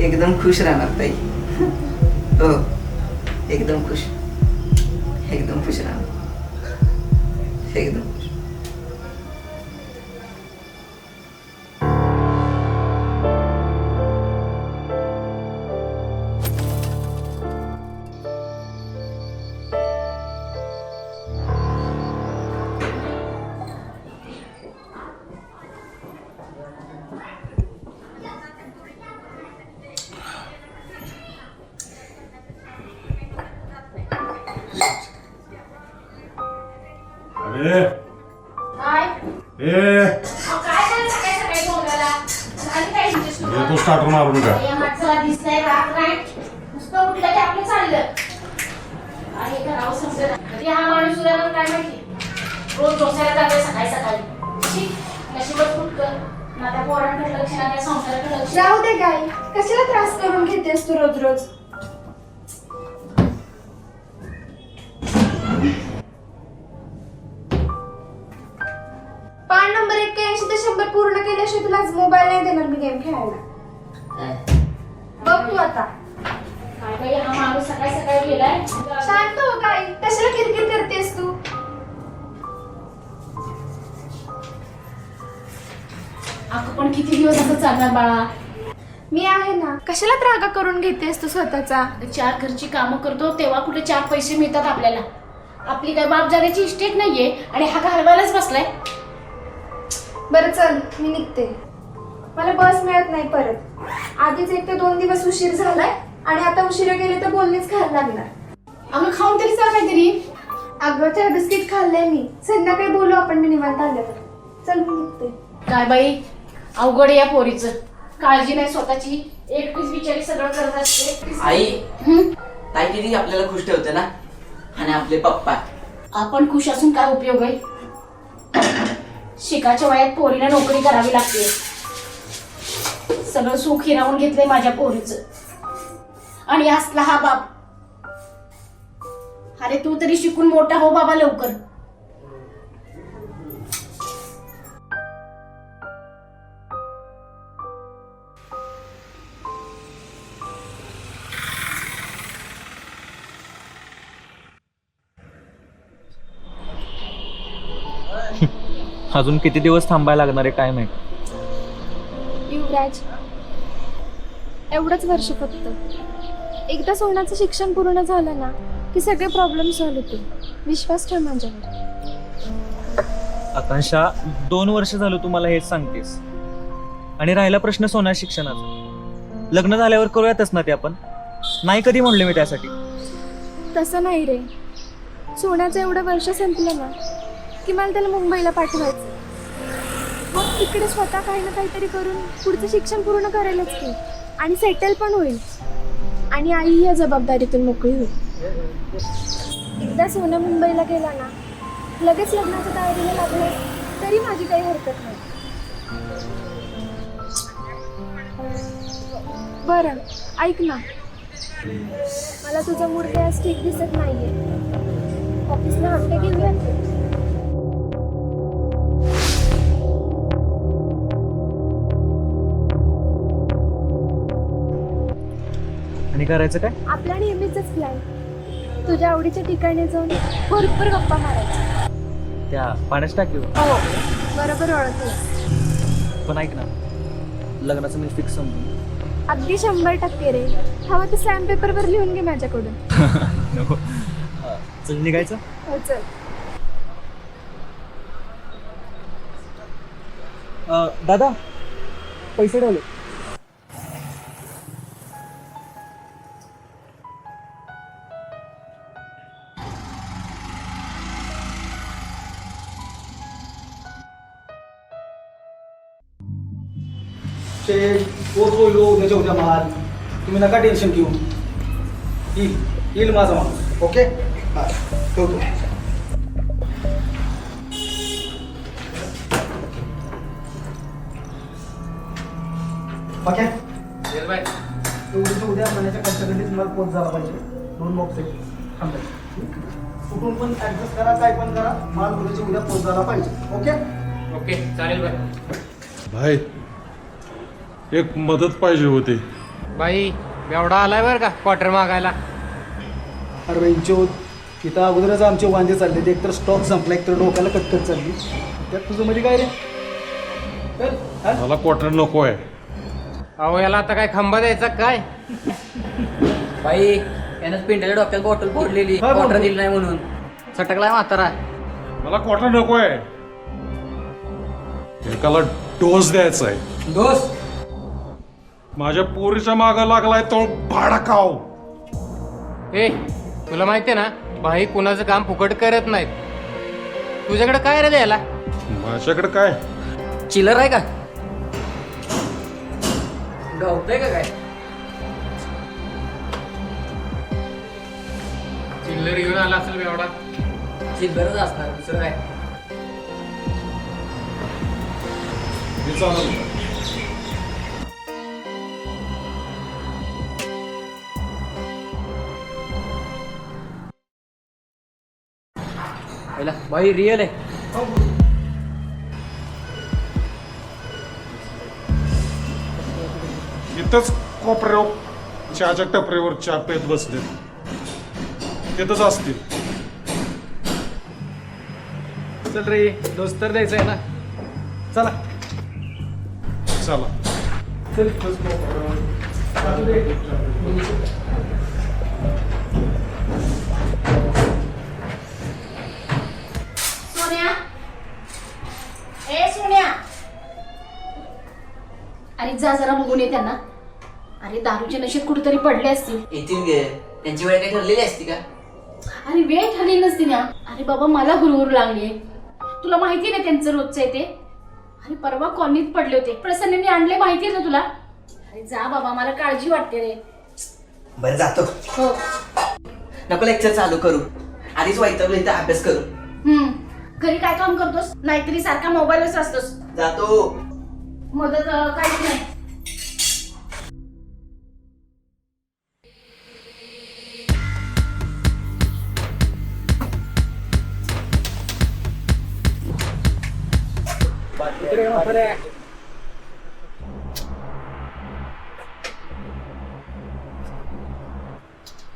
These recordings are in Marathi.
एकदम खुश राहणार ताई. हो एकदम खुश, एकदम खुश राहणार, एकदम खुश. अरे काय ए काय झालं सकाळी बोलायला आणि काय इंटरेस्ट येतो स्टार्टर मारू नका. या माणसाला दिसतंय रात नाही नुसतं उठलं की आपलं चाललं आणि करावं समजलं कधी हा माणूस उद्या काय माहिती रोज डोसायला जातोय सकाळी सकाळी नशिबच फुटकं ना त्या पोरांकडे लक्ष ना त्या संसाराकडे लक्ष. जाऊ दे गाई, कशाला त्रास करून घेतेस तू रोज रोज. पान नंबर 81 ते 100 पूर्ण केल्याशिवाय तुला आज मोबाईल नाही देणार मी गेम खेळायला. बघ तू आता. काय बाई हा माणूस सकाळी सकाळी गेलाय. शांत हो गाई, कशाला किरकिर करतेस तू. अगं पण किती दिवस असं चालणार बाळा. मी आहे ना, कशाला त्रागा करून घेतेस तू स्वतःचा. चार घरची कामं करतो तेव्हा कुठे चार पैसे मिळतात आपल्याला. आपली काय बापजाऱ्याची इस्टेट नाहीये आणि हा घालवायलाच बसलाय. बरं चल, मी निघते. मला बस मिळत नाही परत. आधीच एक ते 2 दिवस उशीर झालाय आणि आता उशिरा गेले तर बोलणीच खायला लागणार. आम्ही खाऊन तरी चाल काहीतरी. अगं चहा बिस्किट खाल्लंय मी. संध्याकाळी बोलू आपण मी निवांत आल्यावर. चल मी निघते. काय बाई अवघड आहे या पोरीचं. काळजी नाही स्वतःची, एकटीच बिचारी सगळं करत असते. आई ताई किती आपल्याला खुश ठेवते ना, आणि आपले पप्पा. आपण खुश असून काय उपयोग आहे. शिकाच्या वयात पोरीला नोकरी करावी लागते. सगळं सुख हिरावून घेतलंय माझ्या पोरीचं. आणि असला हा बाप. अरे तू तरी शिकून मोठा हो बाबा लवकर. अजून किती दिवस थांबायला लागणार आहे काय माहित. युवराज, एवढंच वर्ष फक्त. एकदा सोनाचं शिक्षण पूर्ण झालं ना की सगळे प्रॉब्लेम सॉल्व्ह होतील. विश्वास ठेव माझ्यावर. आकांक्षा 2 वर्ष झालं तू मला हेच सांगतेस. आणि राहिला प्रश्न सोन्या शिक्षणाचा. लग्न झाल्यावर करूयातच ना ते आपण. नाही कधी म्हणले मी त्यासाठी. तसं नाही रे. सोन्याचं एवढं वर्ष संपलं ना की मला त्याला मुंबईला पाठवायचं. मग तिकडे स्वतः काही ना काहीतरी करून पुढचं शिक्षण पूर्ण करायलाच की, आणि सेटल पण होईल. आणि आई या जबाबदारीतून मोकळी होईल. एकदा सोना मुंबईला गेला ना लगेच लग्नाच्या तयारीला लागले तरी माझी काही हरकत नाही. बरं ऐक ना, मला तुझा मूड काय आज ठीक दिसत नाहीये. ऑफिसला हप्ते घेऊयात. आणि करायचं काय? आपला नेहमीच प्लॅन. तुझ्या आवडीच्या ठिकाणी जाऊन भरपूर गप्पा मारायच्या. त्या पाण्याच टाकीव. हो बरोबर ओळखलं. पण ऐक ना, लग्नाचं मी फिक्स समजून. अगदी 100% रे. हवं तर स्टॅम्प पेपरवर लिहून घे माझ्याकडून. नको. चल निघायचं. हो चल. दादा पैसे ठेवले. पोट होईल उद्याच्या उद्या माल. तुम्ही नका टेन्शन घेऊ. येईल माझा माणूस. ओके हां ठेवतो. ओके उद्या महिन्याच्या कष्टासाठी तुम्हाला पोच झाला पाहिजे. 2 बॉक्स आहेत थांबायचे. कुठून पण ऍडजस्ट करा, काय पण करा. माल उद्याच्या उद्या पोच झाला पाहिजे. ओके भाई एक मदत पाहिजे होती. बाई एवढा आलाय बरं का क्वार्टर मागायला. अरे बेंचो तिथं अगोदरच आमचे वांदे चालले ते, एकतर स्टॉक संपला, एकतर डोक्याला कटकट चालली. त्यात तुझं म्हणजे काय रे? चल, हा? मला क्वार्टर नको आहे. अहो याला आता काय खंबा द्यायचा काय? बाई यानं पिंड्याच्या डोक्यात बॉटल फोडलेली, काय क्वार्टर बोलतो? दिली नाही म्हणून सटकलाय म्हातारा. मला क्वार्टर नको आहे. एकाला डोस द्यायचा आहे. दोस्त माझ्या पोरीच्या मागं लागलाय तो भाडकाव. ए तुला माहितीये ना बाई कुणाचं काम फुकट करत नाहीत. तुझ्याकडे काय रे द्यायला? माझ्याकडे काय? चिलर आहे का? गावतंय का काय? चिल्लर घेऊन आला असेल एवढा. चिल्लरच असणार, दुसरं काय? हे चालेल. पहिला बाई रिअल आहे. इथंच कोपऱ्यावर चहाच्या टपरीवर चहा पेत बसले. तिथंच असतील. चल रे, डोस तर द्यायचा आहे ना. चला चला. चल इथंच कोपऱ्यावर. असू दे. सोन्या, ए सोन्या, अरे जा जरा बघून ये त्यांना. अरे दारूच्या नशेत कुठेतरी पडले असतील. येतील गे, त्यांची वेळ काही ठरलेली असती का? अरे वेळ ठरली नसती ना. अरे बाबा मला हुरहुर लागली. तुला माहिती ना त्यांचं रोजचं आहे ते. अरे परवा कॉलनीत पडले होते, प्रसन्नने आणले, माहिती आहे ना तुला. अरे जा बाबा, मला काळजी वाटते रे. बरं जातो. हो. नको लेक्चर चालू करू, आधीच वैतागलो इथं अभ्यास करू. घरी काय काम करतोस? नाहीतरी सारखा मोबाईलच असतोस. जातो. मदत काहीच नाही.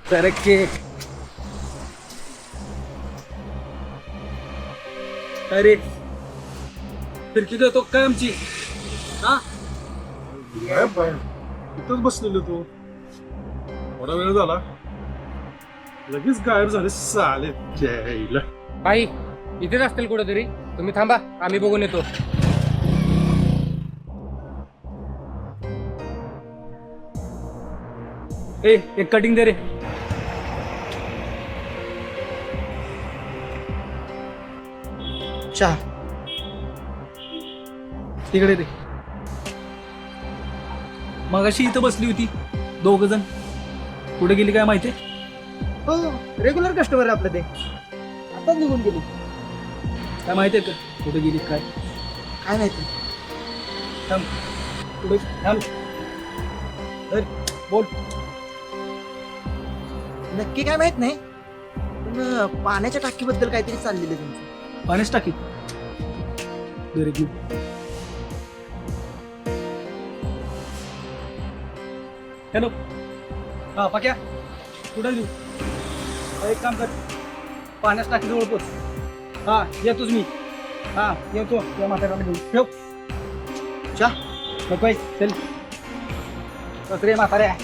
तरक्के अरे फिरकी देतो काय आमची? हा काय बाहेर इथंच बसलेलो तो. थोडा वेळ झाला लगेच गायब झाले साले. द्यायला बाई इथेच असतील कुठेतरी. तुम्ही थांबा, आम्ही बघून येतो. ए एक कटिंग दे रे. चहा तिकडे दे. मगाशी इथं बसली होती दोघ जण, कुठे गेली काय माहिती? हो रेग्युलर कस्टमर आहे आपलं ते. आता निघून गेली. काय माहिती आहे का कुठे गेली काय? काय माहिती. थांब कुठे थांब. धर, बोल. नक्की काय माहित नाही, पण पाण्याच्या टाकीबद्दल काहीतरी चाललेलं आहे तुमचं. पाण्याची टाकी. Very good. हॅलो. हा पक्या कुठं देऊ? एक काम कर, पाण्याच्या टाकीजवळ पोच. हा येतोच मी. हा येतो. या म्हाताऱ्याला घेऊन ठेव. चा नको चल. कसरे म्हाताऱ्या.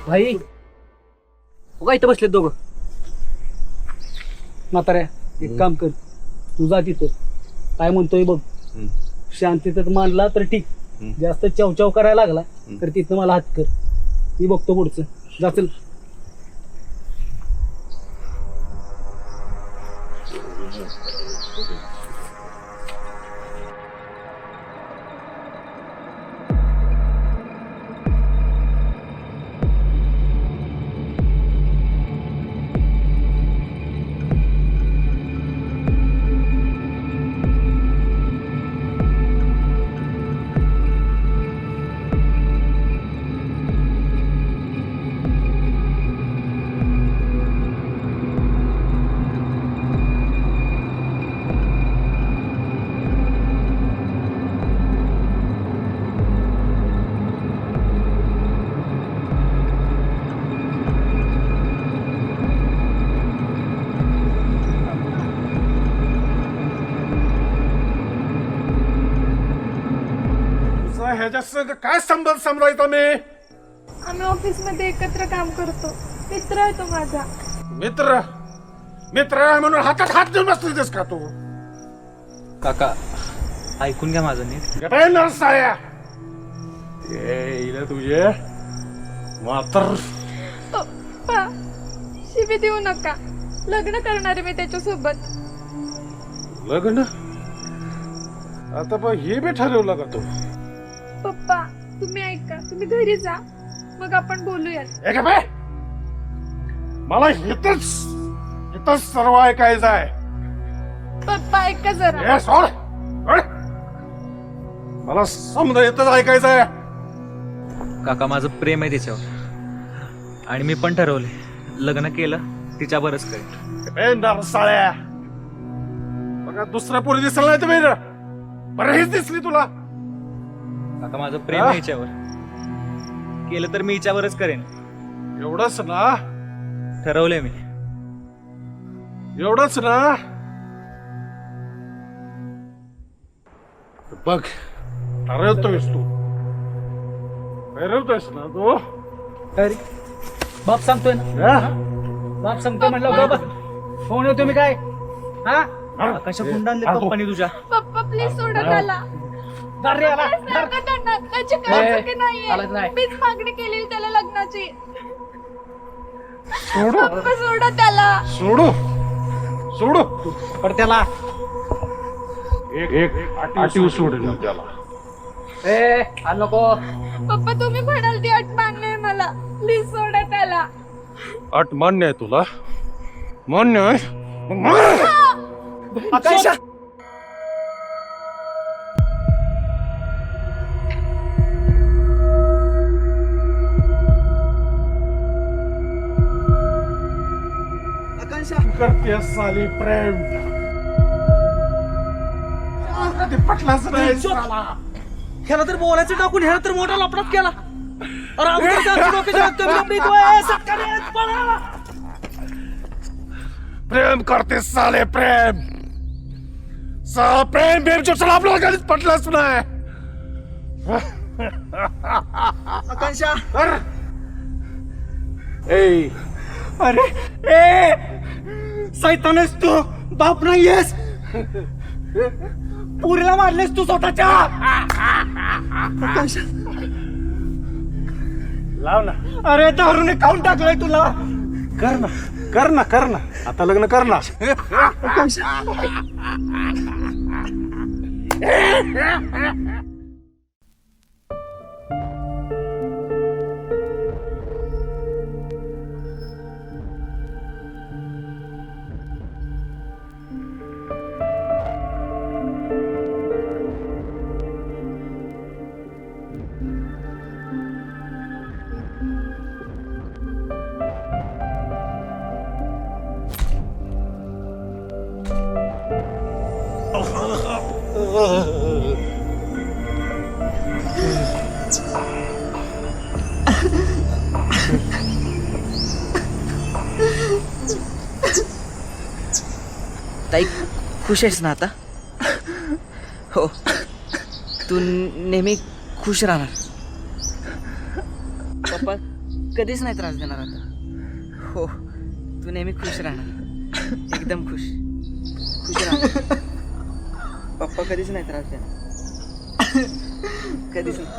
भाई हो का इथं बसलेत दोघं? म्हाताऱ्या एक काम कर, तू जा तिथं काय म्हणतोय बघ. शांतीत मानला तर ठीक, जास्त चवचव करायला लागला तर तिथं मला हात कर. मी बघतो पुढचं. जा चल. तुझा ह्याच्या संग काय संबंध समजायचा मी? आम्ही ऑफिसमध्ये एकत्र काम करतो. मित्र आहे तो माझा. मित्र मित्र आहे म्हणून हातात हात देऊन बसलीस का तू? काका ऐकून घ्या माझं नीट. गटाय नरसाळ्या येईल तुझे मातर. पप्पा शिवी देऊ नका. लग्न करणार आहे मी त्याच्यासोबत. लग्न आता पण हे बी ठरवलं का तू? पप्पा तुम्ही ऐका. तुम्ही घरी जा मग आपण बोलूयात. एक बाय मला इथंच सर्व ऐकायचं आहे. पप्पा ऐका जरा. हे सोड सोड. मला समजा इथंच ऐकायचं आहे. काका माझं प्रेम आहे तिच्यावर आणि मी पण ठरवले लग्न केलं तिच्यावरच करेन. ए नरसाळ्या बघा दुसऱ्या पोरी दिसलं नाही तुम्ही बरं हीच दिसली तुला. काका माझं प्रेम आहे हिच्यावर. केलं तर मी हिच्यावरच करेन. एवढंच ना? ठरवलंय मी. एवढंच ना? बघ ठरवतोयस तू. ठरवतोयस ना तू? अरे बाप सांगतोय ना. हा? बाप सांगतोय म्हणलं बाबा फोन येतो मी काय हा आकाशा कुंड आणले पप्पानी तुझ्या. पप्पा प्लीज सोडा त्याला. दार रे आला प्लीज नका त्यांना. त्याची ए, काही चुकी आलाच नाहीये. नाही. मीच मागणी केली त्याला लग्नाची. सोडू पप्पा सोडा त्याला. सोडू सोडू पण त्याला एक आठीव सोडलं त्याला. ए आल नको. पप्पा तुम्ही म्हणाल ती अट मान्य आहे मला. प्लीज सोडा त्याला. अट मान्य आहे तुला? मान्य आहे मग मान. आकाशा करते साली प्रेम कधी पटलाच नाही साला. ह्याला तर बोलायचं टाकून ह्याला तर मोठा लपडाच केला. अरे अगोदर आमच्या डोक्याच्या आत कमी लपडी तो आहे. सटकन पळा. प्रेम करते साले प्रेम. साला प्रेम बेम जो चला आपल्याला कधीच पटलाच नाही. आकांक्षा ए अरे ए सैतानच तू. बाप नाहीयेस. पुरीला मारलेस तू स्वतःच्या. आकांक्षा लाव ना. अरे दारूने खाऊन टाकलंय तुला. कर ना कर ना कर ना आता लग्न कर ना. ताई खुश आहेस ना आता? हो तू नेहमी खुश राहणार. पप्पा कधीच नाही त्रास देणार आता. हो तू नेहमी खुश राहणार. एकदम खुश खुश राहणार. पप्पा कधीच नाही त्रास देणार. कधीच नाही. कधीच नाही.